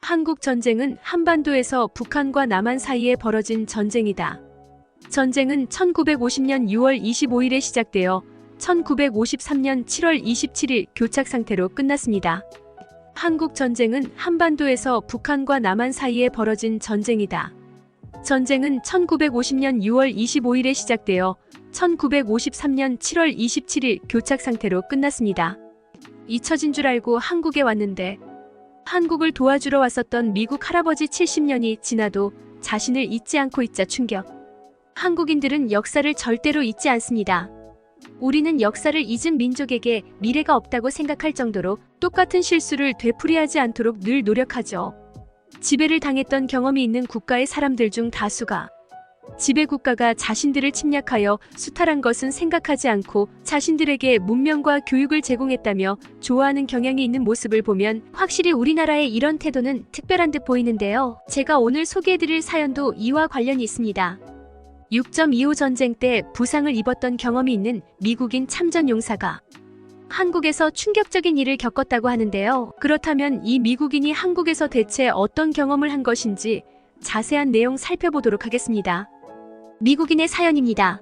한국 전쟁은 한반도에서 북한과 남한 사이에 벌어진 전쟁이다. 전쟁은 1950년 6월 25일에 시작되어 1953년 7월 27일 교착 상태로 끝났습니다. 한국 전쟁은 한반도에서 북한과 남한 사이에 벌어진 전쟁이다. 전쟁은 1950년 6월 25일에 시작되어 1953년 7월 27일 교착 상태로 끝났습니다. 잊혀진 줄 알고 한국에 왔는데 한국을 도와주러 왔었던 미국 할아버지 70년이 지나도 자신을 잊지 않고 있자 충격. 한국인들은 역사를 절대로 잊지 않습니다. 우리는 역사를 잊은 민족에게 미래가 없다고 생각할 정도로 똑같은 실수를 되풀이하지 않도록 늘 노력하죠. 지배를 당했던 경험이 있는 국가의 사람들 중 다수가 지배 국가가 자신들을 침략하여 수탈한 것은 생각하지 않고 자신들에게 문명과 교육을 제공했다며 좋아하는 경향이 있는 모습을 보면 확실히 우리나라의 이런 태도는 특별한 듯 보이는데요. 제가 오늘 소개해드릴 사연도 이와 관련이 있습니다. 6.25 전쟁 때 부상을 입었던 경험이 있는 미국인 참전용사가 한국에서 충격적인 일을 겪었다고 하는데요. 그렇다면 이 미국인이 한국에서 대체 어떤 경험을 한 것인지 자세한 내용 살펴보도록 하겠습니다. 미국인의 사연입니다.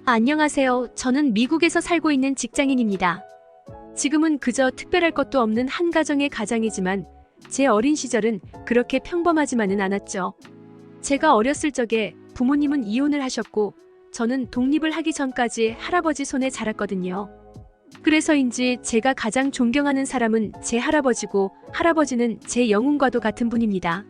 안녕하세요. 저는 미국에서 살고 있는 직장인입니다. 지금은 그저 특별할 것도 없는 한 가정의 가장이지만 제 어린 시절은 그렇게 평범하지만은 않았죠. 제가 어렸을 적에 부모님은 이혼을 하셨고 저는 독립을 하기 전까지 할아버지 손에 자랐거든요. 그래서인지 제가 가장 존경하는 사람은 제 할아버지고 할아버지는 제 영웅과도 같은 분입니다.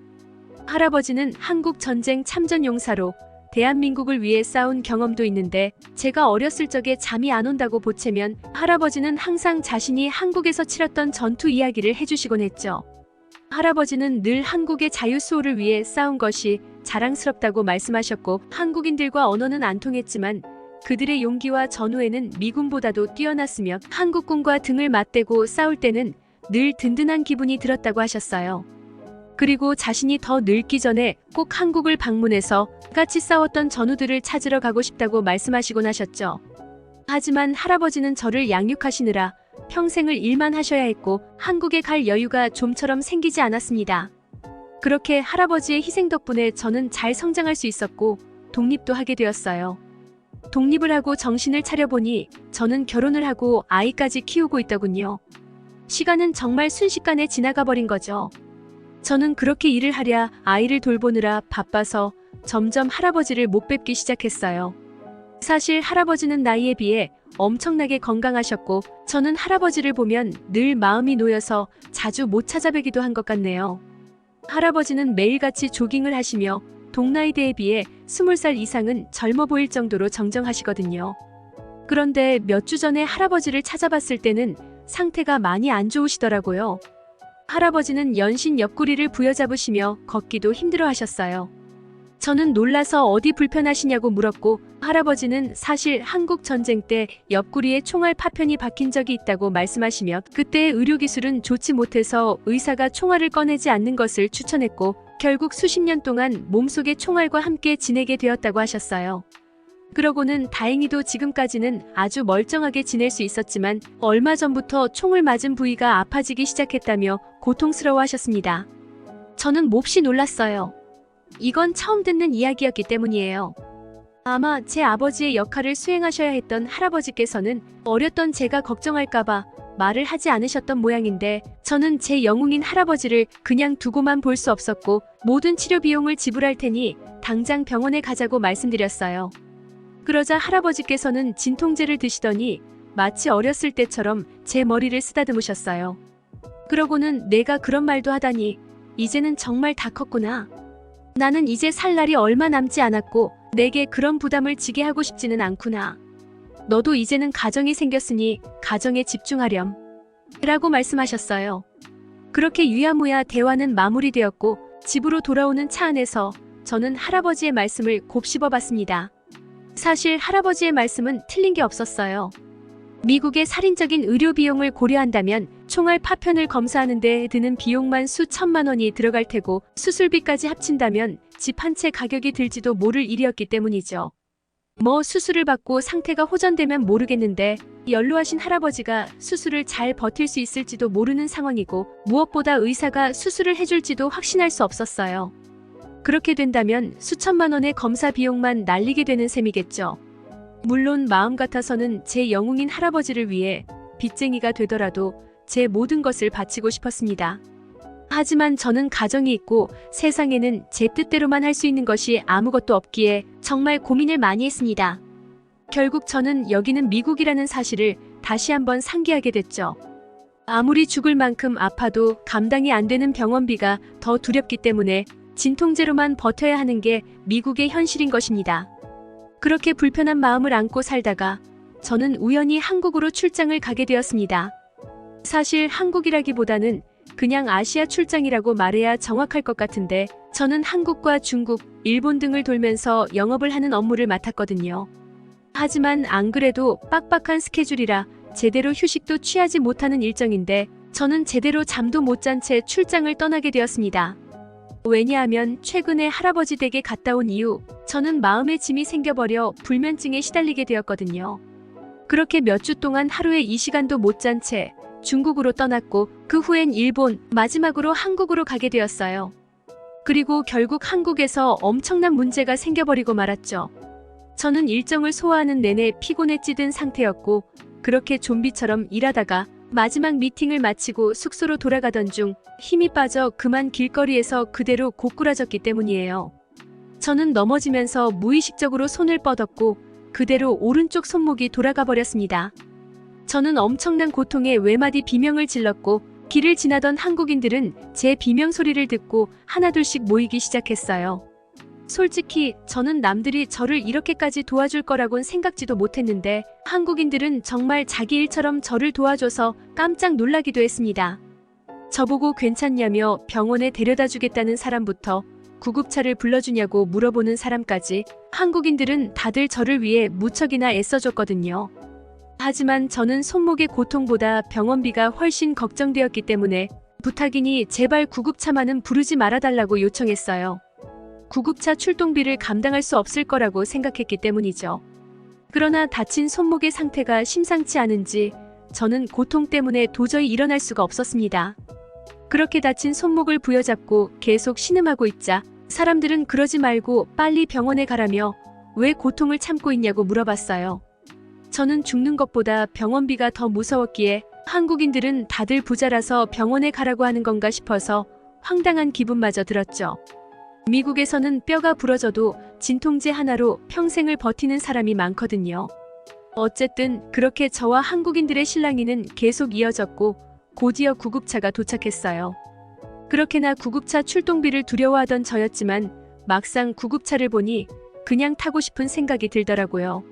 할아버지는 한국 전쟁 참전용사로 대한민국을 위해 싸운 경험도 있는데 제가 어렸을 적에 잠이 안 온다고 보채면 할아버지는 항상 자신이 한국에서 치렀던 전투 이야기를 해주시곤 했죠. 할아버지는 늘 한국의 자유수호를 위해 싸운 것이 자랑스럽다고 말씀하셨고 한국인들과 언어는 안 통했지만 그들의 용기와 전우에는 미군보다도 뛰어났으며 한국군과 등을 맞대고 싸울 때는 늘 든든한 기분이 들었다고 하셨어요. 그리고 자신이 더 늙기 전에 꼭 한국을 방문해서 같이 싸웠던 전우들을 찾으러 가고 싶다고 말씀하시곤 하셨죠. 하지만 할아버지는 저를 양육하시느라 평생을 일만 하셔야 했고 한국에 갈 여유가 좀처럼 생기지 않았습니다. 그렇게 할아버지의 희생 덕분에 저는 잘 성장할 수 있었고 독립도 하게 되었어요. 독립을 하고 정신을 차려보니 저는 결혼을 하고 아이까지 키우고 있더군요. 시간은 정말 순식간에 지나가 버린 거죠. 저는 그렇게 일을 하랴 아이를 돌보느라 바빠서 점점 할아버지를 못 뵙기 시작했어요. 사실 할아버지는 나이에 비해 엄청나게 건강하셨고 저는 할아버지를 보면 늘 마음이 놓여서 자주 못 찾아뵈기도 한 것 같네요. 할아버지는 매일같이 조깅을 하시며 동나이대에 비해 20살 이상은 젊어 보일 정도로 정정하시거든요. 그런데 몇 주 전에 할아버지를 찾아봤을 때는 상태가 많이 안 좋으시더라고요. 할아버지는 연신 옆구리를 부여잡으시며 걷기도 힘들어 하셨어요. 저는 놀라서 어디 불편하시냐고 물었고 할아버지는 사실 한국 전쟁 때 옆구리에 총알 파편이 박힌 적이 있다고 말씀하시며 그때의 의료기술은 좋지 못해서 의사가 총알을 꺼내지 않는 것을 추천했고 결국 수십 년 동안 몸속의 총알과 함께 지내게 되었다고 하셨어요. 그러고는 다행히도 지금까지는 아주 멀쩡하게 지낼 수 있었지만 얼마 전부터 총을 맞은 부위가 아파지기 시작했다며 고통스러워 하셨습니다. 저는 몹시 놀랐어요. 이건 처음 듣는 이야기였기 때문이에요. 아마 제 아버지의 역할을 수행하셔야 했던 할아버지께서는 어렸던 제가 걱정할까봐 말을 하지 않으셨던 모양인데 저는 제 영웅인 할아버지를 그냥 두고만 볼 수 없었고 모든 치료 비용을 지불할 테니 당장 병원에 가자고 말씀드렸어요. 그러자 할아버지께서는 진통제를 드시더니 마치 어렸을 때처럼 제 머리를 쓰다듬으셨어요. 그러고는 내가 그런 말도 하다니 이제는 정말 다 컸구나. 나는 이제 살 날이 얼마 남지 않았고 내게 그런 부담을 지게 하고 싶지는 않구나. 너도 이제는 가정이 생겼으니 가정에 집중하렴. 라고 말씀하셨어요. 그렇게 유야무야 대화는 마무리되었고 집으로 돌아오는 차 안에서 저는 할아버지의 말씀을 곱씹어 봤습니다. 사실 할아버지의 말씀은 틀린 게 없었어요. 미국의 살인적인 의료 비용을 고려한다면 총알 파편을 검사하는 데 드는 비용만 수천만 원이 들어갈 테고 수술비까지 합친다면 집 한 채 가격이 들지도 모를 일이었기 때문이죠. 뭐 수술을 받고 상태가 호전되면 모르겠는데 연로하신 할아버지가 수술을 잘 버틸 수 있을지도 모르는 상황이고 무엇보다 의사가 수술을 해줄지도 확신할 수 없었어요. 그렇게 된다면 수천만 원의 검사 비용만 날리게 되는 셈이겠죠. 물론 마음 같아서는 제 영웅인 할아버지를 위해 빚쟁이가 되더라도 제 모든 것을 바치고 싶었습니다. 하지만 저는 가정이 있고 세상에는 제 뜻대로만 할 수 있는 것이 아무것도 없기에 정말 고민을 많이 했습니다. 결국 저는 여기는 미국이라는 사실을 다시 한번 상기하게 됐죠. 아무리 죽을 만큼 아파도 감당이 안 되는 병원비가 더 두렵기 때문에 진통제로만 버텨야 하는 게 미국의 현실인 것입니다. 그렇게 불편한 마음을 안고 살다가 저는 우연히 한국으로 출장을 가게 되었습니다. 사실 한국이라기보다는 그냥 아시아 출장이라고 말해야 정확할 것 같은데 저는 한국과 중국, 일본 등을 돌면서 영업을 하는 업무를 맡았거든요. 하지만 안 그래도 빡빡한 스케줄이라 제대로 휴식도 취하지 못하는 일정인데 저는 제대로 잠도 못 잔 채 출장을 떠나게 되었습니다. 왜냐하면 최근에 할아버지 댁에 갔다 온 이후 저는 마음에 짐이 생겨버려 불면증에 시달리게 되었거든요. 그렇게 몇 주 동안 하루에 이 시간도 못 잔 채 중국으로 떠났고 그 후엔 일본, 마지막으로 한국으로 가게 되었어요. 그리고 결국 한국에서 엄청난 문제가 생겨버리고 말았죠. 저는 일정을 소화하는 내내 피곤에 찌든 상태였고 그렇게 좀비처럼 일하다가 마지막 미팅을 마치고 숙소로 돌아가던 중 힘이 빠져 그만 길거리에서 그대로 고꾸라졌기 때문이에요. 저는 넘어지면서 무의식적으로 손을 뻗었고 그대로 오른쪽 손목이 돌아가 버렸습니다. 저는 엄청난 고통에 외마디 비명을 질렀고 길을 지나던 한국인들은 제 비명 소리를 듣고 하나둘씩 모이기 시작했어요. 솔직히 저는 남들이 저를 이렇게까지 도와줄 거라곤 생각지도 못했는데 한국인들은 정말 자기 일처럼 저를 도와줘서 깜짝 놀라기도 했습니다. 저보고 괜찮냐며 병원에 데려다 주겠다는 사람부터 구급차를 불러주냐고 물어보는 사람까지 한국인들은 다들 저를 위해 무척이나 애써줬거든요. 하지만 저는 손목의 고통보다 병원비가 훨씬 걱정되었기 때문에 부탁이니 제발 구급차만은 부르지 말아달라고 요청했어요. 구급차 출동비를 감당할 수 없을 거라고 생각했기 때문이죠. 그러나 다친 손목의 상태가 심상치 않은지 저는 고통 때문에 도저히 일어날 수가 없었습니다. 그렇게 다친 손목을 부여잡고 계속 신음하고 있자 사람들은 그러지 말고 빨리 병원에 가라며 왜 고통을 참고 있냐고 물어봤어요. 저는 죽는 것보다 병원비가 더 무서웠기에 한국인들은 다들 부자라서 병원에 가라고 하는 건가 싶어서 황당한 기분마저 들었죠. 미국에서는 뼈가 부러져도 진통제 하나로 평생을 버티는 사람이 많거든요. 어쨌든 그렇게 저와 한국인들의 실랑이는 계속 이어졌고 곧이어 구급차가 도착했어요. 그렇게나 구급차 출동비를 두려워하던 저였지만 막상 구급차를 보니 그냥 타고 싶은 생각이 들더라고요.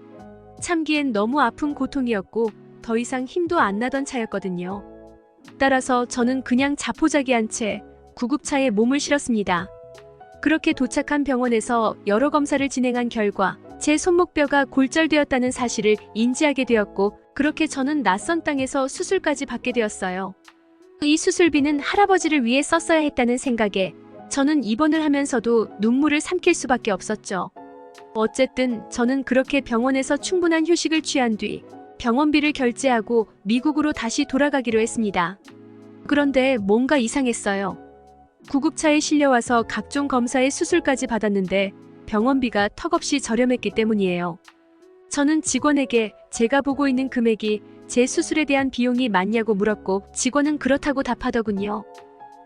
참기엔 너무 아픈 고통이었고 더 이상 힘도 안 나던 차였거든요. 따라서 저는 그냥 자포자기한 채 구급차에 몸을 실었습니다. 그렇게 도착한 병원에서 여러 검사를 진행한 결과 제 손목뼈가 골절되었다는 사실을 인지하게 되었고 그렇게 저는 낯선 땅에서 수술까지 받게 되었어요. 이 수술비는 할아버지를 위해 썼어야 했다는 생각에 저는 입원을 하면서도 눈물을 삼킬 수밖에 없었죠. 어쨌든 저는 그렇게 병원에서 충분한 휴식을 취한 뒤 병원비를 결제하고 미국으로 다시 돌아가기로 했습니다. 그런데 뭔가 이상했어요. 구급차에 실려와서 각종 검사에 수술까지 받았는데 병원비가 턱없이 저렴했기 때문이에요. 저는 직원에게 제가 보고 있는 금액이 제 수술에 대한 비용이 맞냐고 물었고 직원은 그렇다고 답하더군요.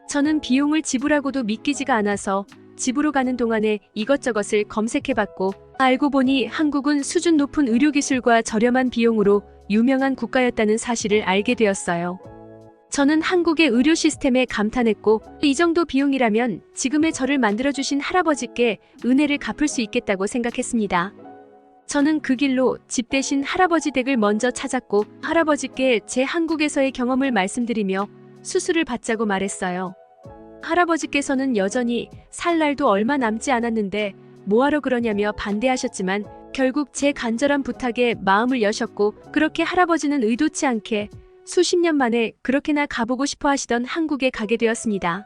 저는 비용을 지불하고도 믿기지가 않아서 집으로 가는 동안에 이것저것을 검색해봤고 알고 보니 한국은 수준 높은 의료기술과 저렴한 비용으로 유명한 국가였다는 사실을 알게 되었어요. 저는 한국의 의료 시스템에 감탄했고 이 정도 비용이라면 지금의 저를 만들어주신 할아버지께 은혜를 갚을 수 있겠다고 생각했습니다. 저는 그 길로 집 대신 할아버지 댁을 먼저 찾았고 할아버지께 제 한국에서의 경험을 말씀드리며 수술을 받자고 말했어요. 할아버지께서는 여전히 살 날도 얼마 남지 않았는데 뭐하러 그러냐며 반대하셨지만 결국 제 간절한 부탁에 마음을 여셨고 그렇게 할아버지는 의도치 않게 수십 년 만에 그렇게나 가보고 싶어 하시던 한국에 가게 되었습니다.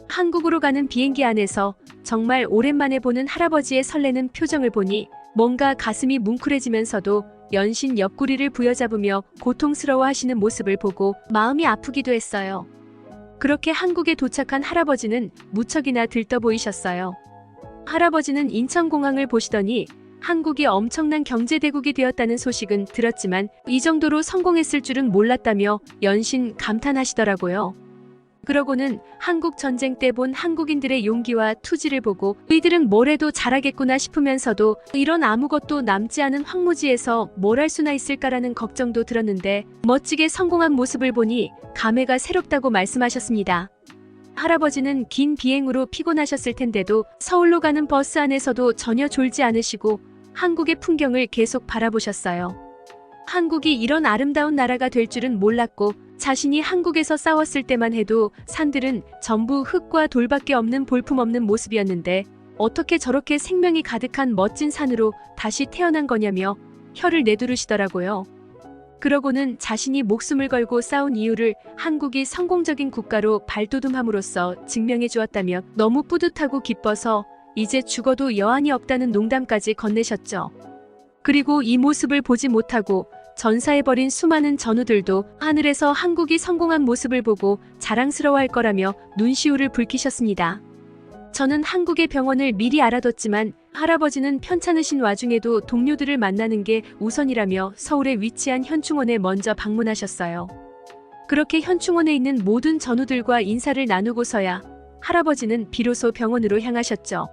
한국으로 가는 비행기 안에서 정말 오랜만에 보는 할아버지의 설레는 표정을 보니 뭔가 가슴이 뭉클해지면서도 연신 옆구리를 부여잡으며 고통스러워하시는 모습을 보고 마음이 아프기도 했어요. 그렇게 한국에 도착한 할아버지는 무척이나 들떠 보이셨어요. 할아버지는 인천공항을 보시더니 한국이 엄청난 경제대국이 되었다는 소식은 들었지만 이 정도로 성공했을 줄은 몰랐다며 연신 감탄하시더라고요. 그러고는 한국 전쟁 때 본 한국인들의 용기와 투지를 보고 이들은 뭘 해도 잘하겠구나 싶으면서도 이런 아무것도 남지 않은 황무지에서 뭘 할 수나 있을까라는 걱정도 들었는데 멋지게 성공한 모습을 보니 감회가 새롭다고 말씀하셨습니다. 할아버지는 긴 비행으로 피곤하셨을 텐데도 서울로 가는 버스 안에서도 전혀 졸지 않으시고 한국의 풍경을 계속 바라보셨어요. 한국이 이런 아름다운 나라가 될 줄은 몰랐고 자신이 한국에서 싸웠을 때만 해도 산들은 전부 흙과 돌밖에 없는 볼품없는 모습이었는데 어떻게 저렇게 생명이 가득한 멋진 산으로 다시 태어난 거냐며 혀를 내두르시더라고요. 그러고는 자신이 목숨을 걸고 싸운 이유를 한국이 성공적인 국가로 발돋움함으로써 증명해 주었다며 너무 뿌듯하고 기뻐서 이제 죽어도 여한이 없다는 농담까지 건네셨죠. 그리고 이 모습을 보지 못하고 전사해버린 수많은 전우들도 하늘에서 한국이 성공한 모습을 보고 자랑스러워할 거라며 눈시울을 붉히셨습니다. 저는 한국의 병원을 미리 알아뒀지만 할아버지는 편찮으신 와중에도 동료들을 만나는 게 우선이라며 서울에 위치한 현충원에 먼저 방문하셨어요. 그렇게 현충원에 있는 모든 전우들과 인사를 나누고서야 할아버지는 비로소 병원으로 향하셨죠.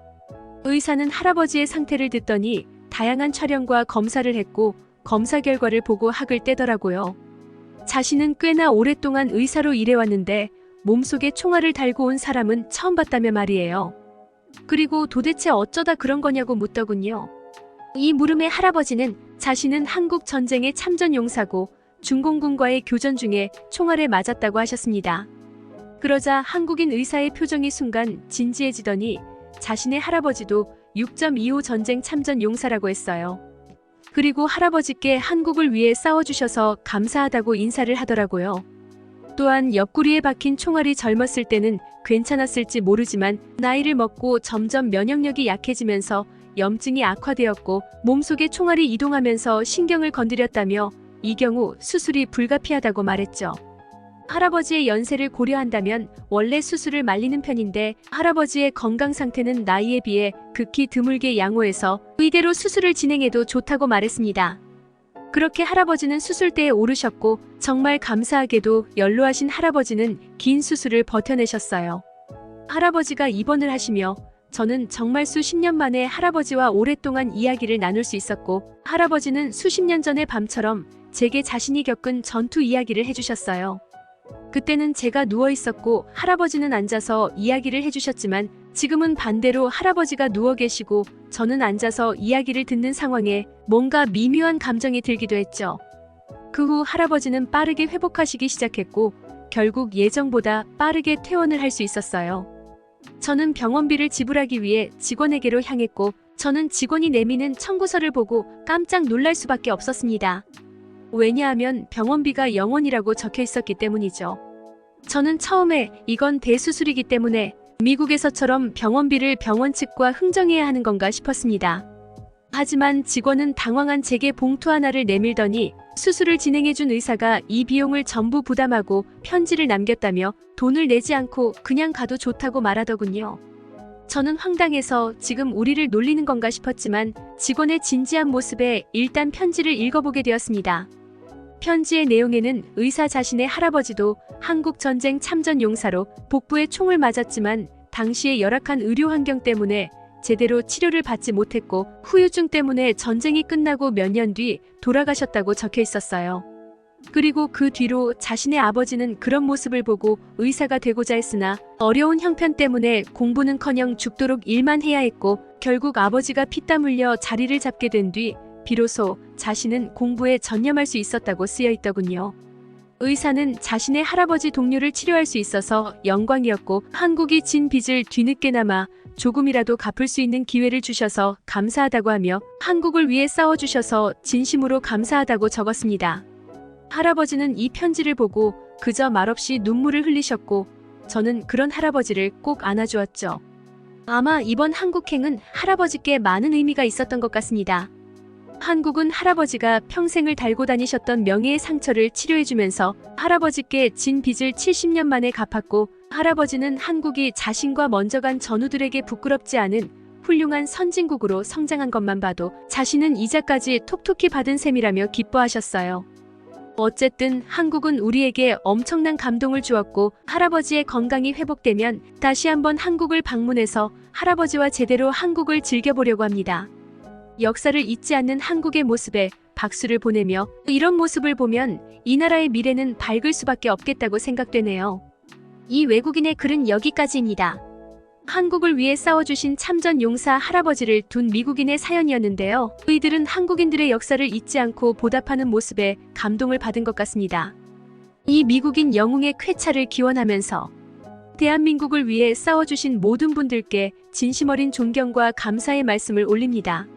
의사는 할아버지의 상태를 듣더니 다양한 촬영과 검사를 했고 검사 결과를 보고 학을 떼더라고요. 자신은 꽤나 오랫동안 의사로 일해왔는데 몸속에 총알을 달고 온 사람은 처음 봤다며 말이에요. 그리고 도대체 어쩌다 그런 거냐고 묻더군요. 이 물음에 할아버지는 자신은 한국 전쟁의 참전 용사고 중공군과의 교전 중에 총알에 맞았다고 하셨습니다. 그러자 한국인 의사의 표정이 순간 진지해지더니 자신의 할아버지도 6.25 전쟁 참전 용사라고 했어요. 그리고 할아버지께 한국을 위해 싸워주셔서 감사하다고 인사를 하더라고요. 또한 옆구리에 박힌 총알이 젊었을 때는 괜찮았을지 모르지만 나이를 먹고 점점 면역력이 약해지면서 염증이 악화되었고 몸속에 총알이 이동하면서 신경을 건드렸다며 이 경우 수술이 불가피하다고 말했죠. 할아버지의 연세를 고려한다면 원래 수술을 말리는 편인데 할아버지의 건강 상태는 나이에 비해 극히 드물게 양호해서 이대로 수술을 진행해도 좋다고 말했습니다. 그렇게 할아버지는 수술대에 오르셨고 정말 감사하게도 연로하신 할아버지는 긴 수술을 버텨내셨어요. 할아버지가 입원을 하시며 저는 정말 수십 년 만에 할아버지와 오랫동안 이야기를 나눌 수 있었고 할아버지는 수십 년 전의 밤처럼 제게 자신이 겪은 전투 이야기를 해주셨어요. 그때는 제가 누워 있었고 할아버지는 앉아서 이야기를 해주셨지만 지금은 반대로 할아버지가 누워 계시고 저는 앉아서 이야기를 듣는 상황에 뭔가 미묘한 감정이 들기도 했죠. 그 후 할아버지는 빠르게 회복하시기 시작했고 결국 예정보다 빠르게 퇴원을 할 수 있었어요. 저는 병원비를 지불하기 위해 직원에게로 향했고 저는 직원이 내미는 청구서를 보고 깜짝 놀랄 수밖에 없었습니다. 왜냐하면 병원비가 0원이라고 적혀 있었기 때문이죠. 저는 처음에 이건 대수술이기 때문에 미국에서처럼 병원비를 병원 측과 흥정해야 하는 건가 싶었습니다. 하지만 직원은 당황한 제게 봉투 하나를 내밀더니 수술을 진행해준 의사가 이 비용을 전부 부담하고 편지를 남겼다며 돈을 내지 않고 그냥 가도 좋다고 말하더군요. 저는 황당해서 지금 우리를 놀리는 건가 싶었지만 직원의 진지한 모습에 일단 편지를 읽어보게 되었습니다. 편지의 내용에는 의사 자신의 할아버지도 한국 전쟁 참전 용사로 복부에 총을 맞았지만 당시의 열악한 의료 환경 때문에 제대로 치료를 받지 못했고 후유증 때문에 전쟁이 끝나고 몇 년 뒤 돌아가셨다고 적혀 있었어요. 그리고 그 뒤로 자신의 아버지는 그런 모습을 보고 의사가 되고자 했으나 어려운 형편 때문에 공부는커녕 죽도록 일만 해야 했고 결국 아버지가 피땀 흘려 자리를 잡게 된 뒤 비로소 자신은 공부에 전념할 수 있었다고 쓰여 있더군요. 의사는 자신의 할아버지 동료를 치료할 수 있어서 영광이었고 한국이 진 빚을 뒤늦게나마 조금이라도 갚을 수 있는 기회를 주셔서 감사하다고 하며 한국을 위해 싸워주셔서 진심으로 감사하다고 적었습니다. 할아버지는 이 편지를 보고 그저 말없이 눈물을 흘리셨고 저는 그런 할아버지를 꼭 안아주었죠. 아마 이번 한국행은 할아버지께 많은 의미가 있었던 것 같습니다. 한국은 할아버지가 평생을 달고 다니셨던 명예의 상처를 치료해주면서 할아버지께 진 빚을 70년 만에 갚았고, 할아버지는 한국이 자신과 먼저 간 전우들에게 부끄럽지 않은 훌륭한 선진국으로 성장한 것만 봐도 자신은 이자까지 톡톡히 받은 셈이라며 기뻐하셨어요. 어쨌든 한국은 우리에게 엄청난 감동을 주었고, 할아버지의 건강이 회복되면 다시 한번 한국을 방문해서 할아버지와 제대로 한국을 즐겨보려고 합니다. 역사를 잊지 않는 한국의 모습에 박수를 보내며, 이런 모습을 보면 이 나라의 미래는 밝을 수밖에 없겠다고 생각되네요. 이 외국인의 글은 여기까지입니다. 한국을 위해 싸워주신 참전 용사 할아버지를 둔 미국인의 사연이었는데요. 이들은 한국인들의 역사를 잊지 않고 보답하는 모습에 감동을 받은 것 같습니다. 이 미국인 영웅의 쾌차를 기원하면서 대한민국을 위해 싸워주신 모든 분들께 진심 어린 존경과 감사의 말씀을 올립니다.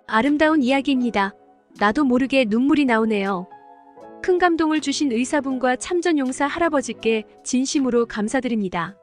아름다운 이야기입니다. 나도 모르게 눈물이 나오네요. 큰 감동을 주신 의사분과 참전용사 할아버지께 진심으로 감사드립니다.